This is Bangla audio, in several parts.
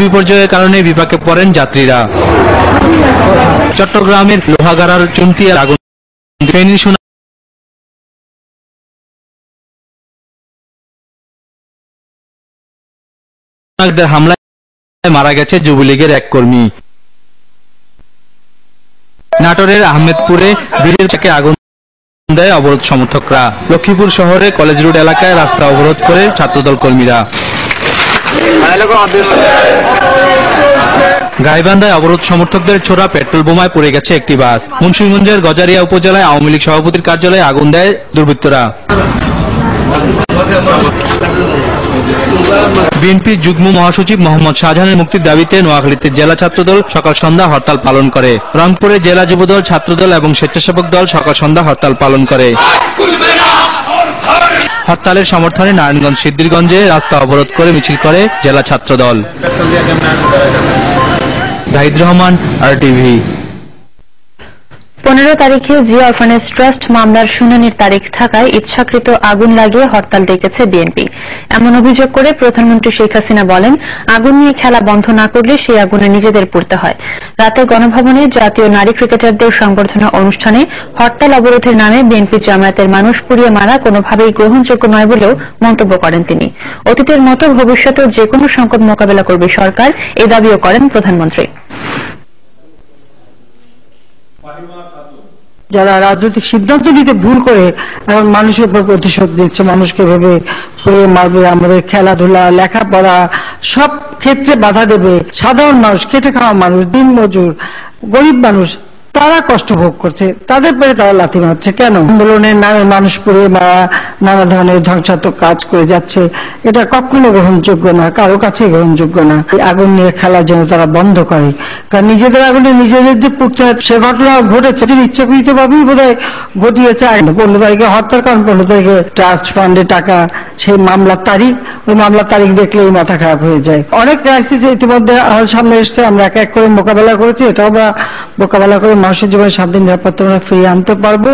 বিপর্যয়ের কারণে বিপাকে পড়েন যাত্রীরা। চট্টগ্রামের লোহাগাড়ার চুনটিয়ার আগুন ফেনীর হামলায় মারা গেছে যুবলীগের এক কর্মী। নাটোরের আহমেদপুরে ব্রিজের চাকে আগুন দেয় অবরোধ সমর্থকরা। লক্ষ্মীপুর শহরে কলেজ রোড এলাকায় রাস্তা অবরোধ করে ছাত্রদল কর্মীরা। গাইবান্ধায় অবরোধ সমর্থকদের ছোড়া পেট্রোল বোমায় পড়ে গেছে একটি বাস। মুন্সিগঞ্জের গজারিয়া উপজেলায় আওয়ামী লীগ সভাপতির কার্যালয়ে আগুন দেয় দুর্বৃত্তরা। বিএনপির যুগ্ম মহাসচিব মোহাম্মদ শাহজাহানের মুক্তির দাবিতে নোয়াখালীতে জেলা ছাত্রদল সকাল সন্ধ্যা হরতাল পালন করে। রংপুরে জেলা যুবদল, ছাত্রদল এবং স্বেচ্ছাসেবক দল সকাল সন্ধ্যা হরতাল পালন করে। হরতালের সমর্থনে নারায়ণগঞ্জ সিদ্ধিরগঞ্জে রাস্তা অবরোধ করে মিছিল করে জেলা ছাত্রদল। জাহিদ রহমান, RTV। 15 তারিখে জিয়া অরফানেজ ট্রাস্ট মামলার শুনানির তারিখ থাকায় ইচ্ছাকৃত আগুন লাগিয়ে হরতাল ডেকেছে বিএনপি। এমন অভিযোগ করে প্রধানমন্ত্রী শেখ হাসিনা বলেন, আগুন নিয়ে খেলা বন্ধ না করলে সেই আগুনে নিজেদের পড়তে হয়। রাতে গণভবনে জাতীয় নারী ক্রিকেটারদের সংবর্ধনা অনুষ্ঠানে হরতাল অবরোধের নামে বিএনপি জামায়াতের মানুষ পুড়িয়ে মারা কোনোভাবেই গ্রহণযোগ্য নয় বলেও মন্তব্য করেন তিনি। অতীতের মতো ভবিষ্যতেও যেকোনো সংকট মোকাবেলা করবে সরকার, এ দাবিও করেন প্রধানমন্ত্রী। যারা রাজনৈতিক সিদ্ধান্ত নিতে ভুল করে এখন মানুষের উপর প্রতিশোধ নিচ্ছে, মানুষকে ভেবে পুড়িয়ে মারবে, আমাদের খেলাধুলা, লেখাপড়া সব ক্ষেত্রে বাধা দেবে। সাধারণ মানুষ, খেটে খাওয়া মানুষ, দিনমজুর, গরিব মানুষ, তারা কষ্ট ভোগ করছে, তাদের পেরে তারা লাথি মারছে কেন? আন্দোলনের নামে মানুষ পুড়িয়ে মারা, নানা ধরনের ধ্বংসাত্মক কাজ করে যাচ্ছে, এটা কখনো গ্রহণযোগ্য না, কারো কাছে গ্রহণযোগ্য না। আগুন নিয়ে খেলার জন্য তারা বন্ধ করে, কারণ নিজেদের আগুনে নিজেদের যে পুড়তে হয় সে ঘটনা ঘটেছে, ইচ্ছাকৃত ভাবেই বোধ হয় ঘটিয়েছে। 15 তারিখে হরতাল, কারণ 15 তারিখে ট্রাস্ট ফান্ডে টাকা, সেই মামলার তারিখ, ওই মামলার তারিখ দেখলেই মাথা খারাপ হয়ে যায়। অনেক ক্রাইসিস ইতিমধ্যে আমাদের সামনে এসছে, আমরা এক এক করে মোকাবেলা করেছি, এটাও আমরা মোকাবেলা করে মানুষের জীবনে শান্তি নিরাপত্তা ফিরিয়ে আনতে পারবো,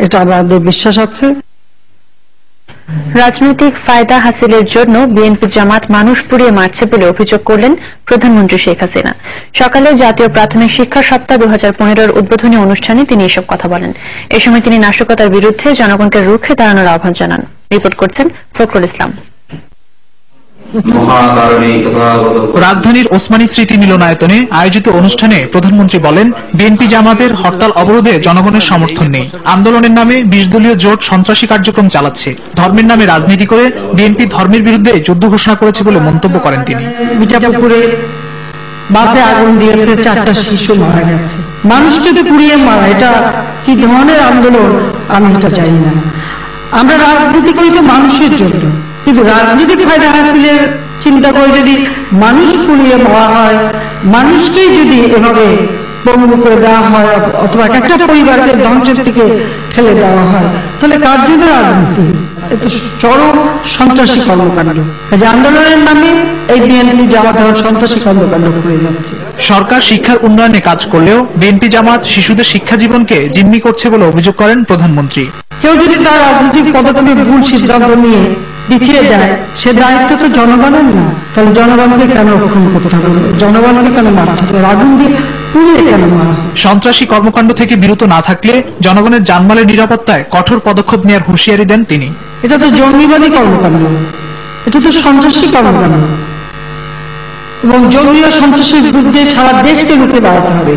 এটা আমাদের বিশ্বাস আছে। রাজনৈতিক ফায়দা হাসিলের জন্য বিএনপি জামাত মানুষ পুড়িয়ে মারছে বলে অভিযোগ করলেন প্রধানমন্ত্রী শেখ হাসিনা। সকালে জাতীয় প্রাথমিক শিক্ষা সপ্তাহ 2015-র উদ্বোধনী অনুষ্ঠানে তিনি এসব কথা বলেন। এ সময় তিনি নাশকতার বিরুদ্ধে জনগণকে রুখে দাঁড়ানোর আহ্বান জানান। রিপোর্ট করছেন ফখরুল ইসলাম। রাজধানীর ওসমানী স্মৃতি মিলনায়তনে আয়োজিত অনুষ্ঠানে প্রধানমন্ত্রী বলেন, বিএনপি জামাতের হরতাল অবরোধে জনগণের সমর্থন নেই। আন্দোলনের নামে 20 দলীয় জোট সন্ত্রাসী কার্যক্রম চালাচ্ছে। ধর্মের নামে রাজনীতি করে বিএনপি ধর্মের বিরুদ্ধে যুদ্ধ ঘোষণা করেছে বলে মন্তব্য করেন তিনি। মিঠাপুকুরে বাসে আগুন দিয়েছে, 4টা শিশু মারা গেছে। মানুষকে তো পুড়িয়ে মারা, এটা কি ধরনের আন্দোলন আমি এটা জানি না। আমরা রাজনীতি করি তো মানুষের জন্য, কিন্তু রাজনৈতিক ফায়দা হাসিলের চিন্তা করে যদি মানুষ পুড়িয়ে মারা হয়, মানুষকেই যদি এভাবে পঙ্গু করে দেওয়া হয়, অথবা একটা পরিবারকে ধ্বংসের দিকে ঠেলে দেওয়া হয়, তাহলে কার জন্য রাজনীতি? এটা চরম সন্ত্রাসী কর্মকাণ্ড। আন্দোলনের নামে এই বিএনপি জামাত সন্ত্রাসী কর্মকাণ্ড করে যাচ্ছে। সরকার শিক্ষার উন্নয়নে কাজ করলেও বিএনপি জামাত শিশুদের শিক্ষা জীবনকে জিম্মি করছে বলে অভিযোগ করেন প্রধানমন্ত্রী। কেউ যদি তার রাজনৈতিক পদক্ষেপে ভুল সিদ্ধান্ত নিয়ে পিছিয়ে যায়, সে দায়িত্ব তো জনগণের না। তাহলে জনগণকে কেন রক্ষণ করতে হবে? জনগণকে কেন মারতে হবে? আগুন দিয়ে পুড়িয়ে কেন মারা? সন্ত্রাসী কর্মকাণ্ড থেকে বিরত না থাকলে জনগণের জানমালের নিরাপত্তায় কঠোর পদক্ষেপ নেওয়ার হুঁশিয়ারি দেন তিনি। এটা তো জঙ্গিবাদী কর্মকাণ্ড, এটা তো সন্ত্রাসী কর্মকাণ্ড, এবং জঙ্গি ও সন্ত্রাসীর বিরুদ্ধে সারা দেশকে রুখে দাঁড়াতে হবে,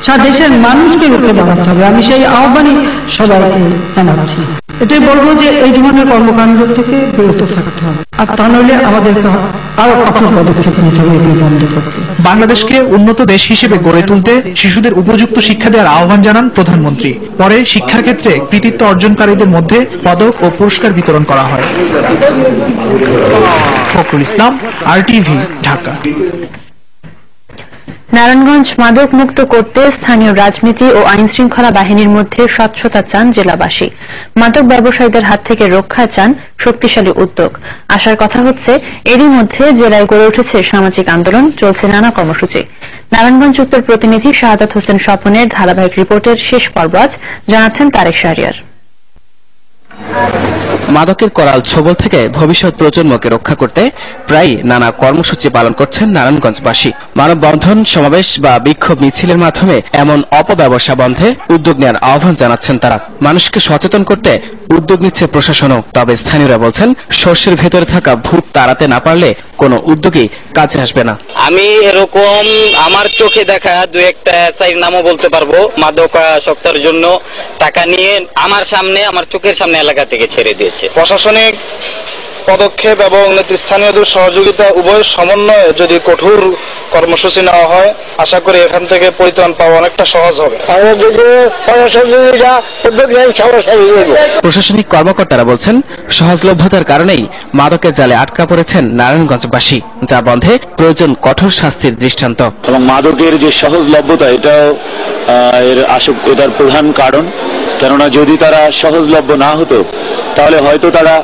সারা দেশের মানুষকে রুখে দাঁড়াতে হবে। আমি সেই আহ্বানই সবাইকে জানাচ্ছি। এটাই বলবো যে এই ধরনের কর্মকাণ্ড থেকে বিরত থাকতে হবে, আর তা নইলে আমাদেরকে আরো কঠোর পদক্ষেপ নিতে হবে এগুলো বন্ধ করতে। বাংলাদেশকে উন্নত দেশ হিসেবে গড়ে তুলতে শিশুদের উপযুক্ত শিক্ষা দেওয়ার আহ্বান জানান প্রধানমন্ত্রী। পরে শিক্ষার ক্ষেত্রে কৃতিত্ব অর্জনকারীদের মধ্যে পদক ও পুরস্কার বিতরণ করা হয়। ফখরুল ইসলাম, RTV, ঢাকা। নারায়ণগঞ্জ মাদক মুক্ত করতে স্থানীয় রাজনীতি ও আইন শৃঙ্খলা বাহিনীর মধ্যে স্বচ্ছতা চান জেলাবাসী। মাদক ব্যবসায়ীদের হাত থেকে রক্ষা চান শক্তিশালী উদ্যোগ। আশার কথা হচ্ছে, এরই মধ্যে জেলায় গড়ে উঠেছে সামাজিক আন্দোলন, চলছে নানা কর্মসূচি। নারায়ণগঞ্জ উত্তর প্রতিনিধি শাহাদাত হোসেন স্বপনের ধারাবাহিক রিপোর্টের শেষ পর্ব আজ, জানাচ্ছেন তারেক শাহরিয়ার। মাদকের করাল ছোবল থেকে ভবিষ্যৎ প্রজন্মকে রক্ষা করতে প্রায় নানা কর্মসূচি পালন করছেন নারায়ণগঞ্জবাসী। মানববন্ধন, সমাবেশ বা বিক্ষোভ মিছিলের মাধ্যমে এমন অপব্যবসা বন্ধে উদ্যোগ নেওয়ার আহ্বান জানাচ্ছেন তারা। মানুষকে সচেতন করতে উদ্যোগ নিচ্ছে প্রশাসনও। তবে স্থানীয়রা বলছেন, শস্যের ভেতরে থাকা ভূত তাড়াতে না পারলে কোনো উদ্যোগই কাজে আসবে না। আমি এরকম আমার চোখে দেখা দু একটা এসআইর নামও বলতে পারবো, মাদকাসক্তের জন্য টাকা নিয়ে আমার সামনে, আমার চোখের সামনে এলাকা থেকে ছেড়ে দিয়েছে। প্রশাসনিক পদক্ষেপ এবং নেতৃস্থানীয়দের সহযোগিতা উভয় সমন্বয়ে যদি কঠোর কর্মসূচি নেওয়া হয়, আশা করি এখান থেকে পরিত্রাণ পাওয়া অনেকটা সহজ হবে। প্রশাসনিক কর্মকর্তারা বলছেন, সহজলভ্যতার কারণেই মাদকের জালে আটকা পড়েছেন নারায়ণগঞ্জবাসী, যা বন্ধে প্রয়োজন কঠোর শাস্তির দৃষ্টান্ত। এবং মাদকের যে সহজলভ্যতা, এটাও এটার প্রধান কারণ। কেননা যদি তারা সহজলভ্য না হতো তাহলে হয়তো তারা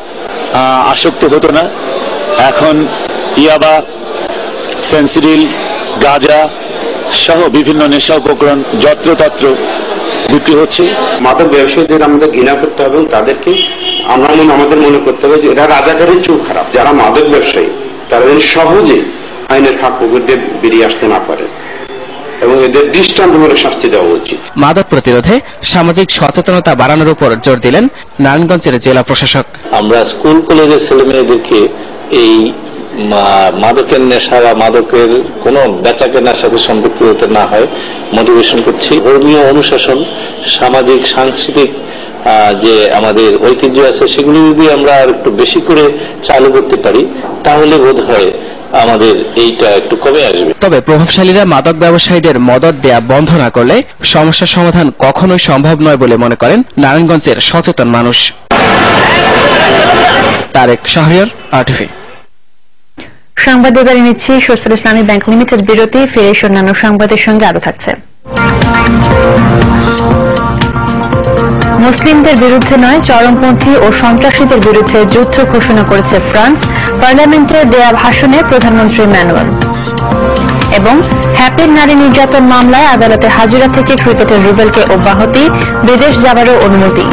আসক্ত হতো না। এখন ইয়াবা, ফেন্সিডিল, গাঁজা সহ বিভিন্ন নেশা উপকরণ যত্রতত্র বিক্রি হচ্ছে। মাদক ব্যবসায়ীদের আমাদের ঘৃণা করতে হবে এবং তাদেরকে আমাদের মনে করতে হবে যে এরা রাজাকারের চেয়েও খারাপ। যারা মাদক ব্যবসায়ী তারা যেন সহজে আইনের ফাঁক দিয়ে বেরিয়ে আসতে না পারে এবং এদের দৃষ্টান্তমূলক শাস্তি দেওয়া উচিত। মাদক প্রতিরোধে সামাজিক সচেতনতা বাড়ানোর উপর জোর দিলেন নারায়ণগঞ্জের জেলা প্রশাসক। আমরা স্কুল কলেজের ছেলে মেয়েদেরকে এই মাদকের নেশা বা মাদকের কোন বেচা কেনার সাথে সম্পৃক্ত হতে না হয় মোটিভেশন করছি। ধর্মীয় অনুশাসন, সামাজিক সাংস্কৃতিক যে আমাদের ঐতিহ্য আছে সেগুলি যদি আমরা আর একটু বেশি করে চালু করতে পারি তাহলে বোধ হয় আমাদের এইটা একটু কমে আসবে। তবে প্রভাবশালীরা মাদক ব্যবসায়ীদের মদত দেয়া বন্ধ না করলে সমস্যার সমাধান কখনোই সম্ভব নয় বলে মনে করেন নারায়ণগঞ্জের সচেতন মানুষ। তারেক শাহরিয়ার, RTV। সংবাদ এবারে নিচ্ছি সোশ্যাল ইসলামী ব্যাংক লিমিটেড বিরতি। ফিরে অন্যান্য সংবাদের সঙ্গে আরো থাকছে। মুসলিমদের বিরুদ্ধে নয়, চরমপন্থী ও সন্ত্রাসীদের বিরুদ্ধে যুদ্ধ ঘোষণা করেছে ফ্রান্স। পার্লামেন্টে দেয়া ভাষণে প্রধানমন্ত্রী ম্যানুয়েল। এবং হ্যাপির নারী নির্যাতন মামলায় আদালতে হাজিরা থেকে ক্রিকেটের রুবেলকে অব্যাহতি, বিদেশ যাবারও অনুমতি।